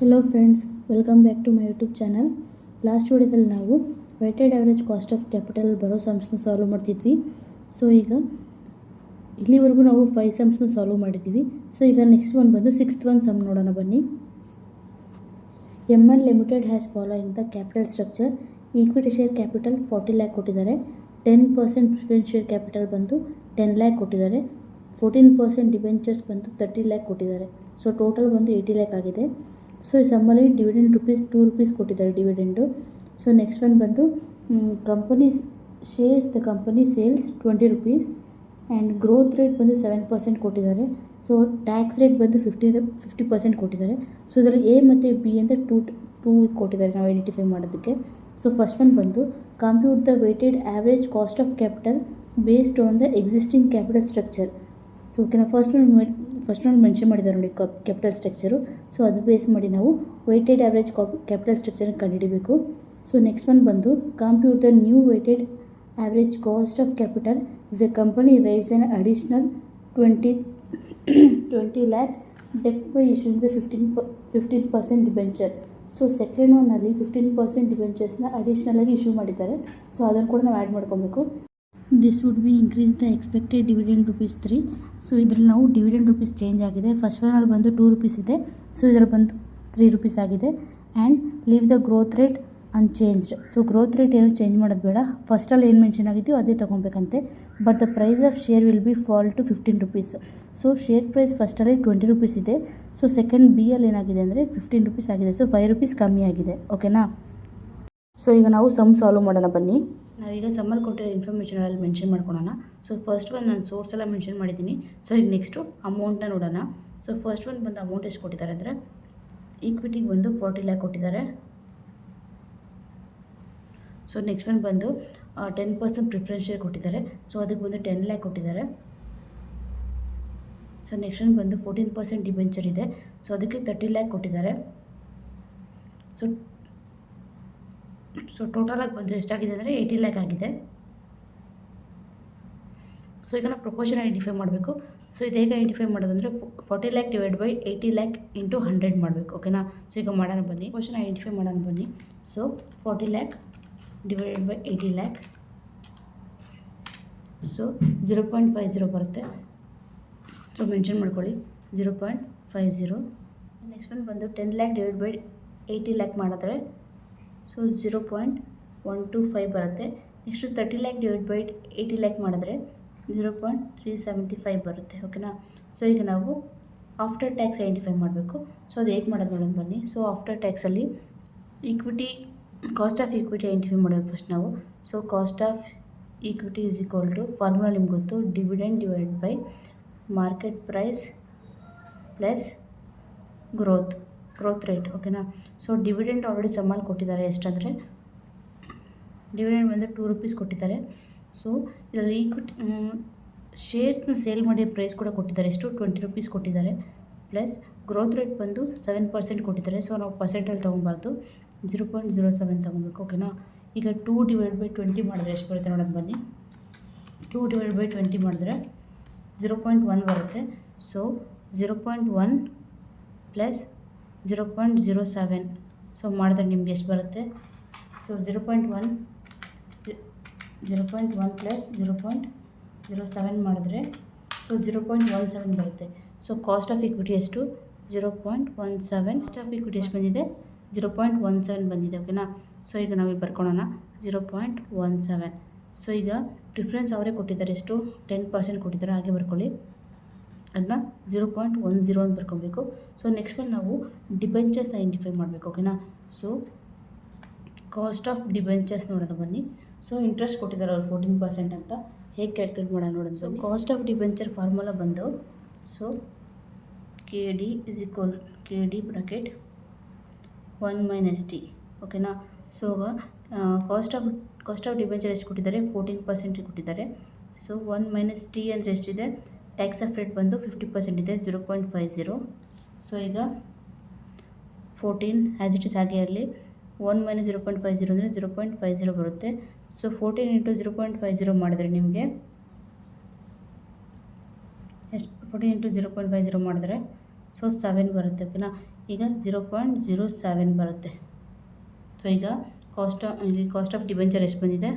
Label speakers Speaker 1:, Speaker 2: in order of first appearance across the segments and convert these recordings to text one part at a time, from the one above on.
Speaker 1: Hello friends, welcome back to my YouTube channel. Last ವಿಡಿಯೋದಲ್ಲಿ ನಾವು weighted average cost of capital ಬರೋ ಸಮ್ಸ್ನ solve ಮಾಡ್ತಿದ್ವಿ. ಸೊ ಈಗ ಇಲ್ಲಿವರೆಗೂ ನಾವು 5 ಸಮ್ಸ್ನ ಸಾಲ್ವ್ ಮಾಡಿದ್ದೀವಿ. ಸೊ ಈಗ ನೆಕ್ಸ್ಟ್ ಒಂದು ಬಂದು 6th ಒಂದು ಸಮ್ ನೋಡೋಣ ಬನ್ನಿ. M N limited has following the capital structure. Equity share capital 40 lakh ಕೊಟ್ಟಿದ್ದಾರೆ. 10% ಪ್ರಿಫರೆನ್ಸ್ ಶೇರ್ ಕ್ಯಾಪಿಟಲ್ ಬಂದು 10 ಲ್ಯಾಕ್ ಕೊಟ್ಟಿದ್ದಾರೆ. 14% ಡಿಬೆಂಚರ್ಸ್ ಬಂದು 30 ಲ್ಯಾಕ್ ಕೊಟ್ಟಿದ್ದಾರೆ. ಸೊ ಟೋಟಲ್ ಬಂದು 80 ಲ್ಯಾಕ್ ಆಗಿದೆ. ಸೊ ಈ ಸಮ್ಮಲ್ಲಿ ಡಿವಿಡೆಂಡ್ ₹2 ಕೊಟ್ಟಿದ್ದಾರೆ ಡಿವಿಡೆಂಡು. ಸೊ ನೆಕ್ಸ್ಟ್ ಒನ್ ಬಂದು company shares the company sales ₹20 and growth rate ಬಂದು 7% ಕೊಟ್ಟಿದ್ದಾರೆ. ಸೊ ಟ್ಯಾಕ್ಸ್ ರೇಟ್ ಬಂದು 50% ಕೊಟ್ಟಿದ್ದಾರೆ. ಸೊ ಇದರಲ್ಲಿ ಎ ಮತ್ತು ಬಿ ಅಂತ ಟೂ ಕೊಟ್ಟಿದ್ದಾರೆ ನಾವು ಐಡೆಂಟಿಫೈ ಮಾಡೋದಕ್ಕೆ. ಸೊ ಫಸ್ಟ್ ಒನ್ ಬಂದು compute the weighted average cost of capital based on the existing capital structure. So ಓಕೆನಾ, ಫಸ್ಟ್ ಒನ್ ಮೆನ್ಷನ್ ಮಾಡಿದ್ದಾರೆ ನೋಡಿ ಕ್ಯಾಪಿಟಲ್ ಸ್ಟ್ರಕ್ಚರು. ಸೊ ಅದು ಬೇಸ್ ಮಾಡಿ ನಾವು ವೆಯ್ಟೆಡ್ ಆ್ಯಾವ್ರೇಜ್ ಕ್ಯಾಪಿಟಲ್ ಸ್ಟ್ರಕ್ಚರ್ನ ಕಂಡುಹಿಡಿಬೇಕು. ಸೊ ನೆಕ್ಸ್ಟ್ ಒನ್ ಬಂದು compute the new weighted average cost of capital the company raise on additional 20 lakh debt by issuing the 15% debenture. So second ಒನ್ನಲ್ಲಿ 15% ಡಿಬೆಂಚರ್ಸ್ನ ಅಡಿಷ್ನಲಾಗಿ issue ಮಾಡಿದ್ದಾರೆ. So ಅದನ್ನು ಕೂಡ ನಾವು ಆ್ಯಡ್ ಮಾಡ್ಕೊಬೇಕು. This would be increase the expected dividend ₹3. So ಇದರಲ್ಲಿ ನಾವು dividend rupees change ಆಗಿದೆ. First ಒನ್ನಲ್ಲಿ ಬಂದು ₹2 ಇದೆ. ಸೊ ಇದರಲ್ಲಿ ಬಂದು ₹3 ಆಗಿದೆ. And leave the growth rate unchanged. So growth rate ಏನು ಚೇಂಜ್ ಮಾಡೋದು ಬೇಡ, ಫಸ್ಟಲ್ಲಿ ಏನು ಮೆನ್ಷನ್ ಆಗಿದೆಯೋ ಅದೇ ತೊಗೊಬೇಕಂತೆ. But the price of share will be fall to ₹15. So share price ಫಸ್ಟಲ್ಲಿ ₹20 ಇದೆ. ಸೊ ಸೆಕೆಂಡ್ ಬಿ ಅಲ್ಲಿ ಏನಾಗಿದೆ ಅಂದರೆ ₹15 ಆಗಿದೆ. ಸೊ ₹5 ಕಮ್ಮಿ ಆಗಿದೆ. ಓಕೆನಾ. ಸೊ ಈಗ ನಾವು ಸಮ್ ಸಾಲ್ವ್ ಮಾಡೋಣ ಬನ್ನಿ. ನಾವೀಗ ಸಮ್ಮಲ್ಲಿ ಕೊಟ್ಟಿರೋ ಇನ್ಫಾರ್ಮೇಷನಲ್ಲಿ ಮೆನ್ಷನ್ ಮಾಡ್ಕೊಳ್ಳೋಣ. ಸೊ ಫಸ್ಟ್ ಒನ್ ನಾನು ಸೋರ್ಸ್ ಎಲ್ಲ ಮೆನ್ಷನ್ ಮಾಡಿದ್ದೀನಿ. ಸೊ ಈಗ ನೆಕ್ಸ್ಟು ಅಮೌಂಟನ್ನ ನೋಡೋಣ. ಸೊ ಫಸ್ಟ್ ಒನ್ ಬಂದು ಅಮೌಂಟ್ ಎಷ್ಟು ಕೊಟ್ಟಿದ್ದಾರೆ ಅಂದರೆ ಈಕ್ವಿಟಿಗೆ ಬಂದು 40 ಲ್ಯಾಕ್ ಕೊಟ್ಟಿದ್ದಾರೆ. ಸೊ ನೆಕ್ಸ್ಟ್ ಒನ್ ಬಂದು 10% ಪ್ರಿಫರೆನ್ಸ್ ಶೇರ್ ಕೊಟ್ಟಿದ್ದಾರೆ. ಸೊ ಅದಕ್ಕೆ ಬಂದು 10 ಲ್ಯಾಕ್ ಕೊಟ್ಟಿದ್ದಾರೆ. ಸೊ ನೆಕ್ಸ್ಟ್ ಒನ್ ಬಂದು 14% ಡಿಬೆಂಚರ್ ಇದೆ. ಸೊ ಅದಕ್ಕೆ 30 ಲ್ಯಾಕ್ ಕೊಟ್ಟಿದ್ದಾರೆ. ಸೊ ಟೋಟಲಾಗಿ ಬಂದು ಎಷ್ಟಾಗಿದೆ ಅಂದರೆ 80 ಲ್ಯಾಕ್ ಆಗಿದೆ. ಸೊ ಈಗ ನಾವು ಪ್ರಪೋರ್ಷನ್ ಐಡೆಂಟಿಫೈ ಮಾಡಬೇಕು. ಸೊ ಇದು ಹೇಗೆ ಐಡೆಂಟಿಫೈ ಮಾಡೋದು ಅಂದರೆ 40 lac divide by 80 lac into 100 ಮಾಡಬೇಕು. ಓಕೆನಾ. ಸೊ ಈಗ ಮಾಡೋಣ ಬನ್ನಿ, ಪ್ರಪೋರ್ಷನ್ ಐಡೆಂಟಿಫೈ ಮಾಡೋಣ ಬನ್ನಿ. So 40 lac divided by 80 lac, so 0.50 ಬರುತ್ತೆ. ಸೊ ಮೆನ್ಷನ್ ಮಾಡ್ಕೊಳ್ಳಿ 0.50. ನೆಕ್ಸ್ಟ್ ಒನ್ ಬಂದು 10 ಲ್ಯಾಕ್ ಡಿವೈಡ್ ಬೈ 80 ಲ್ಯಾಕ್ ಮಾಡಿದ್ರೆ ಸೊ 0.125 ಬರುತ್ತೆ. Next 30 lakh divide by 80 lakh ಮಾಡಿದ್ರೆ 0.375 ಬರುತ್ತೆ. ಓಕೆನಾ. ಸೊ ಈಗ ನಾವು ಆಫ್ಟರ್ ಟ್ಯಾಕ್ಸ್ ಐಡೆಂಟಿಫೈ ಮಾಡಬೇಕು. ಸೊ ಅದು ಹೇಗೆ ಮಾಡೋದು ನೋಡೋಣ ಬನ್ನಿ. ಸೊ ಆಫ್ಟರ್ ಟ್ಯಾಕ್ಸಲ್ಲಿ ಕಾಸ್ಟ್ ಆಫ್ ಈಕ್ವಿಟಿ ಐಡೆಂಟಿಫೈ ಮಾಡಬೇಕು ಫಸ್ಟ್ ನಾವು. So cost of equity is equal to formula ನಿಮ್ಗೆ ಗೊತ್ತು, dividend divide by market price plus growth rate. ಓಕೆನಾ. ಸೊ ಡಿವಿಡೆಂಡ್ ಆಲ್ರೆಡಿ ಸಮ್ಮಲ್ಲಿ ಕೊಟ್ಟಿದ್ದಾರೆ. ಎಷ್ಟಂದರೆ ಡಿವಿಡೆಂಡ್ ಬಂದು ₹2 ಕೊಟ್ಟಿದ್ದಾರೆ. ಸೊ ಇದರಲ್ಲಿ ಈಕ್ವಿಟಿ ಶೇರ್ಸ್ನ ಸೇಲ್ ಮಾಡಿ ಪ್ರೈಸ್ ಕೂಡ ಕೊಟ್ಟಿದ್ದಾರೆ. ಎಷ್ಟು ₹20 ಕೊಟ್ಟಿದ್ದಾರೆ. ಪ್ಲಸ್ ಗ್ರೋತ್ ರೇಟ್ ಬಂದು 7% ಕೊಟ್ಟಿದ್ದಾರೆ. ಸೊ ನಾವು ಪರ್ಸೆಂಟಲ್ಲಿ ತೊಗೊಬಾರ್ದು, 0.07 ತೊಗೊಬೇಕು. ಓಕೆನಾ. ಈಗ 2 ಡಿವೈಡ್ ಬೈ 20 ಮಾಡಿದ್ರೆ ಎಷ್ಟು ಬರುತ್ತೆ ನೋಡೋದು ಬನ್ನಿ. 2 ಡಿವೈಡ್ ಬೈ 20 ಮಾಡಿದ್ರೆ 0.1 ಬರುತ್ತೆ. ಸೊ 0.1 ಪ್ಲಸ್ 0.07 ಸೊ ಮಾಡಿದ್ರೆ ನಿಮ್ಗೆ ಎಷ್ಟು ಬರುತ್ತೆ. ಸೊ 0.1 ಪ್ಲಸ್ 0.07 ಮಾಡಿದ್ರೆ ಸೊ 0.17 ಬರುತ್ತೆ. ಸೊ ಕಾಸ್ಟ್ ಆಫ್ ಈಕ್ವಿಟಿ ಎಷ್ಟು 0.17. ಕಾಸ್ಟ್ ಆಫ್ ಈಕ್ವಿಟಿ ಎಷ್ಟು ಬಂದಿದೆ 0.17 ಬಂದಿದೆ. ಓಕೆನಾ. ಸೊ ಈಗ ನಾವಿಲ್ಲಿ ಬರ್ಕೊಳ್ಳೋಣ 0.17. ಸೊ ಈಗ ಡಿಫ್ರೆನ್ಸ್ ಅವರೇ ಕೊಟ್ಟಿದ್ದಾರೆ, ಎಷ್ಟು 10% ಕೊಟ್ಟಿದ್ದಾರೆ, ಹಾಗೆ ಬರ್ಕೊಳ್ಳಿ. ಅದನ್ನ 0.10 ಅಂತ ಬರ್ಕೊಬೇಕು. ಸೊ ನೆಕ್ಸ್ಟ್ ಒನ್ ನಾವು ಡಿಬೆಂಚರ್ಸ್ ಐಡೆಂಟಿಫೈ ಮಾಡಬೇಕು. ಓಕೆನಾ. ಸೊ ಕಾಸ್ಟ್ ಆಫ್ ಡಿಬೆಂಚರ್ಸ್ ನೋಡೋಣ ಬನ್ನಿ. ಸೊ ಇಂಟ್ರೆಸ್ಟ್ ಕೊಟ್ಟಿದ್ದಾರೆ ಅವ್ರು 14% ಅಂತ. ಹೇಗೆ ಕ್ಯಾಲ್ಕುಲೇಟ್ ಮಾಡೋಣ ನೋಡೋಣ. So cost of debenture formula ಬಂದು ಸೊ KD ಬ್ರಾಕೆಟ್ 1 - T. ಓಕೆನಾ. ಸೊ ಕಾಸ್ಟ್ ಆಫ್ ಡಿಬೆಂಚರ್ ಎಷ್ಟು ಕೊಟ್ಟಿದ್ದಾರೆ 14% ಕೊಟ್ಟಿದ್ದಾರೆ. ಸೊ 1 - T ಅಂದರೆ ಎಷ್ಟಿದೆ, ಟ್ಯಾಕ್ಸ್ ಆಫ್ ರೇಟ್ ಬಂದು 50% ಇದೆ, 0.50. ಸೊ ಈಗ 14 ಆ್ಯಸ್ ಇಟ್ ಇಸ್ ಹಾಗೆ ಇರಲಿ. 1 - 0.50 ಅಂದರೆ 0.50 ಬರುತ್ತೆ. ಸೊ 14 ಇಂಟು 0.50 ಮಾಡಿದ್ರೆ ನಿಮಗೆ ಎಷ್ಟು, 14 ಇಂಟು 0.50 ಮಾಡಿದ್ರೆ ಸೊ 7 ಬರುತ್ತೆ ಓಕೆನಾ. ಈಗ 0.07 ಬರುತ್ತೆ. ಸೊ ಈಗ ಕಾಸ್ಟ್ ಆಫ್ ಡಿಬೆಂಚರ್ ಎಷ್ಟು ಬಂದಿದೆ?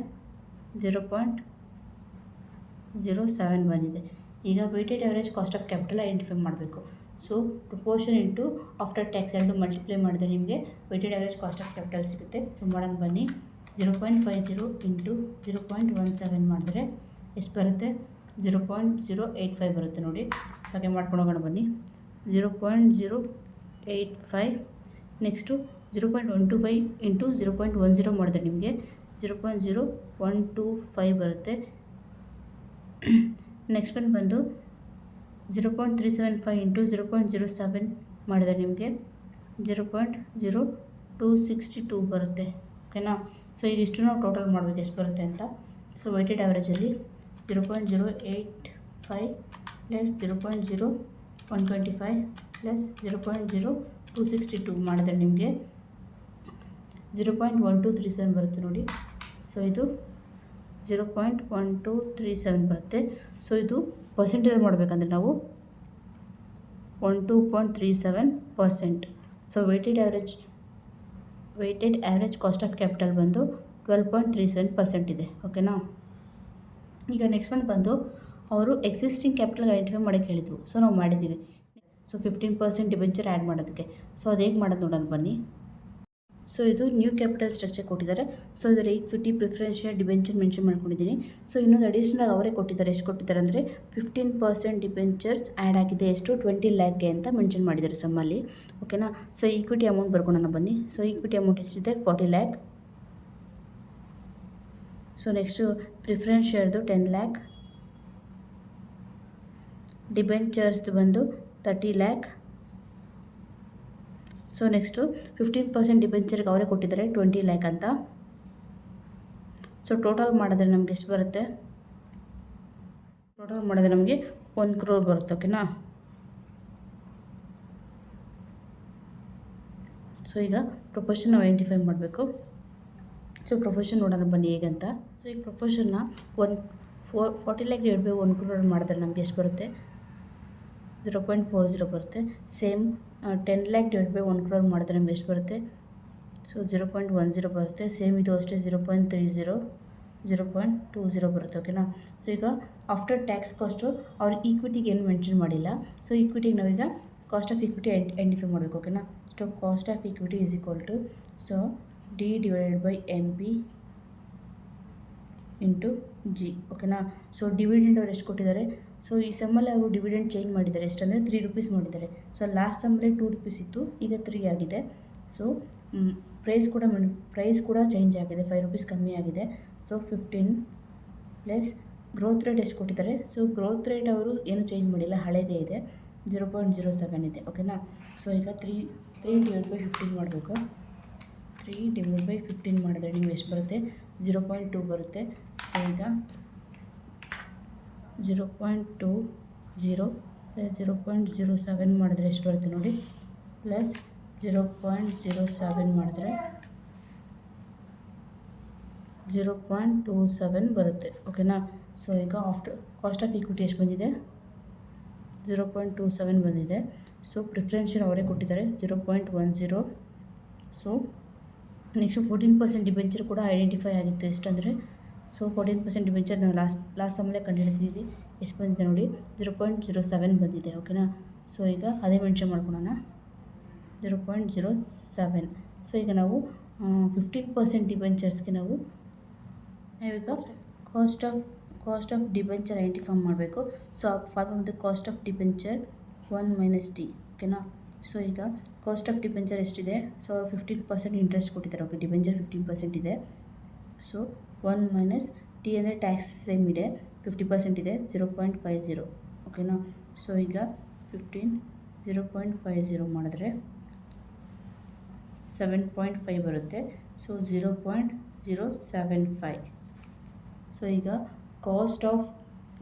Speaker 1: 0.07 ಬಂದಿದೆ. ಈಗ weighted average cost of capital identify ಮಾಡಬೇಕು. So proportion into after tax ಎರಡು ಮಲ್ಟಿಪ್ಲೈ ಮಾಡಿದ್ರೆ ನಿಮಗೆ weighted average cost of capital ಸಿಗುತ್ತೆ. ಸೊ ಮಾಡೋಣ ಬನ್ನಿ. 0.50 ಇಂಟು 0.17 ಮಾಡಿದ್ರೆ ಎಷ್ಟು ಬರುತ್ತೆ? 0.085 ಬರುತ್ತೆ ನೋಡಿ. ಹಾಗೆ ಮಾಡ್ಕೊಂಡು ಹೋಗೋಣ ಬನ್ನಿ. 0.085 ನೆಕ್ಸ್ಟು 0.125 ಇಂಟು 0.10 ಮಾಡಿದ್ರೆ ನಿಮಗೆ 0.0125 ಬರುತ್ತೆ. ನೆಕ್ಸ್ಟ್ ಒನ್ ಬಂದು 0.375 ಇಂಟು 0.07 ಮಾಡಿದರೆ ನಿಮಗೆ 0.0262 ಬರುತ್ತೆ ಓಕೆನಾ. ಸೊ ಇದಿಷ್ಟು ನಾವು ಟೋಟಲ್ ಮಾಡಬೇಕು ಎಷ್ಟು ಬರುತ್ತೆ ಅಂತ. ಸೊ ವೆಯ್ಟೆಡ್ ಆ್ಯಾವ್ರೇಜಲ್ಲಿ 0.085 ಪ್ಲಸ್ 0.0125 ಪ್ಲಸ್ 0.0262 ಮಾಡಿದರೆ ನಿಮಗೆ 0.1237 ಬರುತ್ತೆ ನೋಡಿ. ಸೊ ಇದು 0.1237 ಬರುತ್ತೆ. ಸೊ ಇದು ಪರ್ಸೆಂಟೇಜ್ ಮಾಡಬೇಕಂದ್ರೆ ನಾವು 12.37%. So weighted average cost of capital ಬಂದು 12.37% ಇದೆ ಓಕೆನಾ. ಈಗ ನೆಕ್ಸ್ಟ್ ಒನ್ ಬಂದು ಅವರು ಎಕ್ಸಿಸ್ಟಿಂಗ್ ಕ್ಯಾಪಿಟಲ್ ಐಡೆಂಟಿಫೈ ಮಾಡೋಕ್ಕೆ ಹೇಳಿದ್ವು. ಸೊ ನಾವು ಮಾಡಿದ್ದೀವಿ. ಸೊ 15% ಡಿಬೆಂಚರ್ ಆ್ಯಡ್ ಮಾಡೋದಕ್ಕೆ. ಸೊ ಅದು ಹೇಗೆ ಮಾಡೋದು ನೋಡೋಣ ಬನ್ನಿ. ಸೊ ಇದು ನ್ಯೂ ಕ್ಯಾಪಿಟಲ್ ಸ್ಟ್ರಕ್ಚರ್ ಕೊಟ್ಟಿದ್ದಾರೆ. ಸೊ ಇದರ equity, preference share, debenture mention ಮಾಡ್ಕೊಂಡಿದ್ದೀನಿ. ಸೊ ಇನ್ನೊಂದು ಅಡಿಷ್ನಲ್ ಅವರೇ ಕೊಟ್ಟಿದ್ದಾರೆ. ಎಷ್ಟು ಕೊಟ್ಟಿದ್ದಾರೆ ಅಂದರೆ 15% ಡಿಬೆಂಚರ್ಸ್ ಆ್ಯಡ್ ಆಗಿದೆ ಎಷ್ಟು 20 ಲ್ಯಾಕ್ಗೆ ಅಂತ ಮೆನ್ಷನ್ ಮಾಡಿದ್ದಾರೆ ಸಮ್ಮಲ್ಲಿ ಓಕೆನಾ. ಸೊ ಈಕ್ವಿಟಿ ಅಮೌಂಟ್ ಬರ್ಕೊಳ್ಳೋಣ ಬನ್ನಿ. ಸೊ ಈಕ್ವಿಟಿ ಅಮೌಂಟ್ ಎಷ್ಟಿದೆ? 40 ಲ್ಯಾಕ್. ಸೊ ನೆಕ್ಸ್ಟು ಪ್ರಿಫರೆನ್ಸ್ ಶೇರ್ದು 10 ಲ್ಯಾಕ್. ಡಿಬೆಂಚರ್ಸ್ದು ಬಂದು 30 ಲ್ಯಾಕ್. ಸೊ ನೆಕ್ಸ್ಟು 15% ಡಿಬೆಂಚರ್ಗೆ ಅವರೇ ಕೊಟ್ಟಿದ್ದಾರೆ 20 ಲ್ಯಾಕ್ ಅಂತ. ಸೊ ಟೋಟಲ್ ಮಾಡಿದ್ರೆ ನಮಗೆ ಎಷ್ಟು ಬರುತ್ತೆ? ಟೋಟಲ್ ಮಾಡಿದ್ರೆ ನಮಗೆ 1 crore ಬರುತ್ತೆ ಓಕೆನಾ. ಸೊ ಈಗ ಪ್ರೊಪೋರ್ಷನ್ ನಾವು ಐಡೆಂಟಿಫೈ ಮಾಡಬೇಕು. ಸೊ ಪ್ರೊಪೋರ್ಷನ್ ನೋಡೋಣ ಬನ್ನಿ ಹೇಗಂತ. ಸೊ ಈ ಪ್ರೊಪೋರ್ಷನ್ನ 40 ಲ್ಯಾಕ್ ಡಿವೈಡ್ ಬೈ 1 crore ಮಾಡಿದ್ರೆ ನಮಗೆ ಎಷ್ಟು ಬರುತ್ತೆ? 0.40 ಬರುತ್ತೆ. Same 10 lakh divide by 1 crore ಮಾಡಿದ್ರೆ ನಮಗೆ ಎಷ್ಟು ಬರುತ್ತೆ? ಸೊ 0.10 ಬರುತ್ತೆ. ಸೇಮ್ ಇದು ಅಷ್ಟೇ 0.30, 0.20 ಬರುತ್ತೆ ಓಕೆನಾ. ಸೊ ಈಗ ಆಫ್ಟರ್ ಟ್ಯಾಕ್ಸ್ ಕಾಸ್ಟು ಅವ್ರು ಈಕ್ವಿಟಿಗೆ ಏನು ಮೆನ್ಷನ್ ಮಾಡಿಲ್ಲ. ಸೊ ಈಕ್ವಿಟಿಗೆ ನಾವೀಗ ಕಾಸ್ಟ್ ಆಫ್ ಈಕ್ವಿಟಿ ಐಡೆಂಟಿಫೈ ಮಾಡಬೇಕು ಓಕೆನಾ. So cost of equity is equal to so D divided by MP into G ಓಕೆನಾ. ಸೊ ಡಿವಿಡೆಂಡ್ ಅವ್ರು ಎಷ್ಟು ಕೊಟ್ಟಿದ್ದಾರೆ? ಸೊ ಈ ಸಮ್ಮಲ್ಲಿ ಅವರು ಡಿವಿಡೆಂಡ್ ಚೇಂಜ್ ಮಾಡಿದ್ದಾರೆ. ಎಷ್ಟಂದರೆ 3 rupees ಮಾಡಿದ್ದಾರೆ. ಸೊ ಲಾಸ್ಟ್ ಸಮ್ಮಲ್ಲಿ 2 rupees ಇತ್ತು, ಈಗ 3 ಆಗಿದೆ. ಸೊ ಪ್ರೈಸ್ ಕೂಡ ಚೇಂಜ್ ಆಗಿದೆ, 5 rupees ಕಮ್ಮಿ ಆಗಿದೆ. ಸೊ 15 ಪ್ಲಸ್ ಗ್ರೋತ್ ರೇಟ್ ಎಷ್ಟು ಕೊಟ್ಟಿದ್ದಾರೆ? ಸೊ ಗ್ರೋತ್ ರೇಟ್ ಅವರು ಏನು ಚೇಂಜ್ ಮಾಡಿಲ್ಲ, ಹಳೇದೇ ಇದೆ, 0.07 ಇದೆ ಓಕೆನಾ. ಸೊ ಈಗ 3 ಡಿವೈಡ್ ಬೈ 15 ಮಾಡಬೇಕು. 3 ಡಿವೈಡ್ ಬೈ 15 ಮಾಡಿದ್ರೆ ನಿಮ್ಗೆ ಎಷ್ಟು ಬರುತ್ತೆ? 0.2 ಬರುತ್ತೆ. ಸೊ ಈಗ 0.20 ಪ್ಲಸ್ 0.07 ಮಾಡಿದ್ರೆ ಎಷ್ಟು ಬರುತ್ತೆ ನೋಡಿ, ಪ್ಲಸ್ 0.07 ಮಾಡಿದ್ರೆ 0.27 ಬರುತ್ತೆ ಓಕೆನಾ. ಸೊ ಈಗ ಆಫ್ಟರ್ ಕಾಸ್ಟ್ ಆಫ್ ಈಕ್ವಿಟಿ ಎಷ್ಟು ಬಂದಿದೆ? 0.27 ಬಂದಿದೆ. ಸೊ ಪ್ರಿಫರೆನ್ಸ್ ಶೇರ್ ಅವರೇ ಕೊಟ್ಟಿದ್ದಾರೆ 0.10. ಸೊ ನೆಕ್ಸ್ಟು 14% ಡಿಬೆಂಚರ್ ಕೂಡ ಐಡೆಂಟಿಫೈ ಆಗಿತ್ತು. ಎಷ್ಟಂದರೆ ಸೊ 14% ಡಿಬೆಂಚರ್ ನಾವು ಲಾಸ್ಟ್ ಸಮ್ಮಲ್ಲೇ ಕಂಡುಹಿಡಿದಿದ್ದೀವಿ. ಎಷ್ಟು ಬಂದಿದೆ ನೋಡಿ, 0.07 ಬಂದಿದೆ ಓಕೆನಾ. ಸೊ ಈಗ ಅದೇ ಮೆನ್ಷನ್ ಮಾಡ್ಕೊಳ್ಳೋಣ 0.07. ಸೊ ಈಗ ನಾವು 15% ಡಿಬೆಂಚರ್ಸ್ಗೆ ನಾವು ಈಗ ಕಾಸ್ಟ್ ಆಫ್ ಡಿಬೆಂಚರ್ ಐಡೆಂಟಿಫೈ ಮಾಡಬೇಕು. ಸೊ ಫಾರ್ಮುಲಾ ಬಂದು ಕಾಸ್ಟ್ ಆಫ್ ಡಿಬೆಂಚರ್ 1 - T ಓಕೆನಾ. ಸೊ ಈಗ ಕಾಸ್ಟ್ ಆಫ್ ಡಿಬೆಂಚರ್ ಎಷ್ಟಿದೆ? ಸೊ 15% ಇಂಟ್ರೆಸ್ಟ್ ಕೊಟ್ಟಿದ್ದಾರೆ ಓಕೆ. ಡಿಬೆಂಚರ್ 15% ಇದೆ. ಸೊ 1 - T ಅಂದರೆ ಟ್ಯಾಕ್ಸ್ ಸೇಮ್ ಇದೆ, 50% ಇದೆ, 0.50 ಓಕೆನಾ. ಸೊ ಈಗ 15 0.50 ಮಾಡಿದ್ರೆ 7.5 ಬರುತ್ತೆ. ಸೊ 0.075. ಸೊ ಈಗ ಕಾಸ್ಟ್ ಆಫ್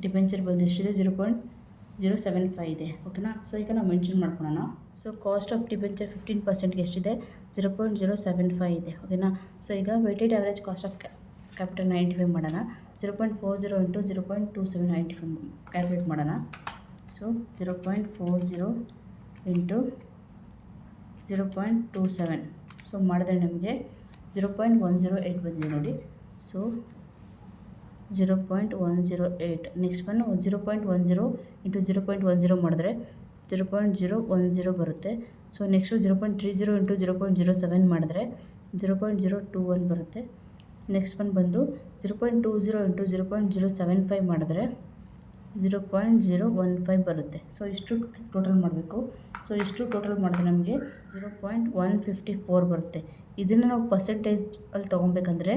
Speaker 1: ಡಿಬೆಂಚರ್ ಬಂದು ಎಷ್ಟಿದೆ? 0.075 ಇದೆ ಓಕೆನಾ. ಸೊ ಈಗ ನಾವು ಮೆನ್ಷನ್ ಮಾಡ್ಕೊಳ್ಳೋಣ. ಸೊ ಕಾಸ್ಟ್ ಆಫ್ ಡಿಬೆಂಚರ್ 15%ಗೆ ಎಷ್ಟಿದೆ? 0.075 ಇದೆ ಓಕೆನಾ. ಸೊ ಈಗ ವೆಯ್ಟೆಡ್ ಆ್ಯಾವ್ರೇಜ್ ಕಾಸ್ಟ್ ಆಫ್ ಕ್ಯಾಪಿಟಲ್ನ ಐಡೆಂಟಿಫೈ ಮಾಡೋಣ. 0.40 ಇಂಟು 0.27 ಐಡೆಂಟಿಫೈ ಕ್ಯಾಲ್ಕುಲೇಟ್ ಮಾಡೋಣ. So 0.40 into 0.27. ಸೊ ಮಾಡಿದ್ರೆ ನಮಗೆ 0.108 ಬಂದಿದೆ ನೋಡಿ. ಸೊ 0.108. ನೆಕ್ಸ್ಟ್ ಬಂದು 0.10 ಇಂಟು 0.10 ಮಾಡಿದ್ರೆ 0.010 ಬರುತ್ತೆ. ಸೊ ನೆಕ್ಸ್ಟು 0.30 ಇಂಟು 0.07 ಮಾಡಿದ್ರೆ 0.021 ಬರುತ್ತೆ. ನೆಕ್ಸ್ಟ್ ಬಂದು 0.20 ಇಂಟು 0.075 ಮಾಡಿದ್ರೆ 0.015 ಬರುತ್ತೆ. ಸೊ ಇಷ್ಟು ಟೋಟಲ್ ಮಾಡಬೇಕು. ಸೊ ಇಷ್ಟು ಟೋಟಲ್ ಮಾಡಿದ್ರೆ ನಮಗೆ 0.154 ಬರುತ್ತೆ. ಇದನ್ನು ನಾವು ಪರ್ಸೆಂಟೇಜಲ್ಲಿ ತೊಗೊಬೇಕಂದ್ರೆ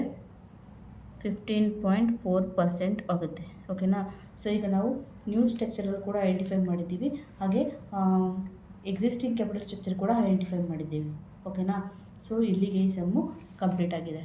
Speaker 1: 15.4% ಆಗುತ್ತೆ. ಓಕೆನಾ. ಸೊ ಈಗ ನಾವು ನ್ಯೂ ಸ್ಟ್ರಕ್ಚರಲ್ಲಿ ಕೂಡ ಐಡೆಂಟಿಫೈ ಮಾಡಿದ್ದೀವಿ, ಹಾಗೆ ಎಕ್ಸಿಸ್ಟಿಂಗ್ ಕ್ಯಾಪಿಟಲ್ ಸ್ಟ್ರಕ್ಚರ್ ಕೂಡ ಐಡೆಂಟಿಫೈ ಮಾಡಿದ್ದೀವಿ. ಓಕೆನಾ. ಸೊ ಇಲ್ಲಿಗೆ ಈ ಸಮ್ಮು ಕಂಪ್ಲೀಟ್ ಆಗಿದೆ.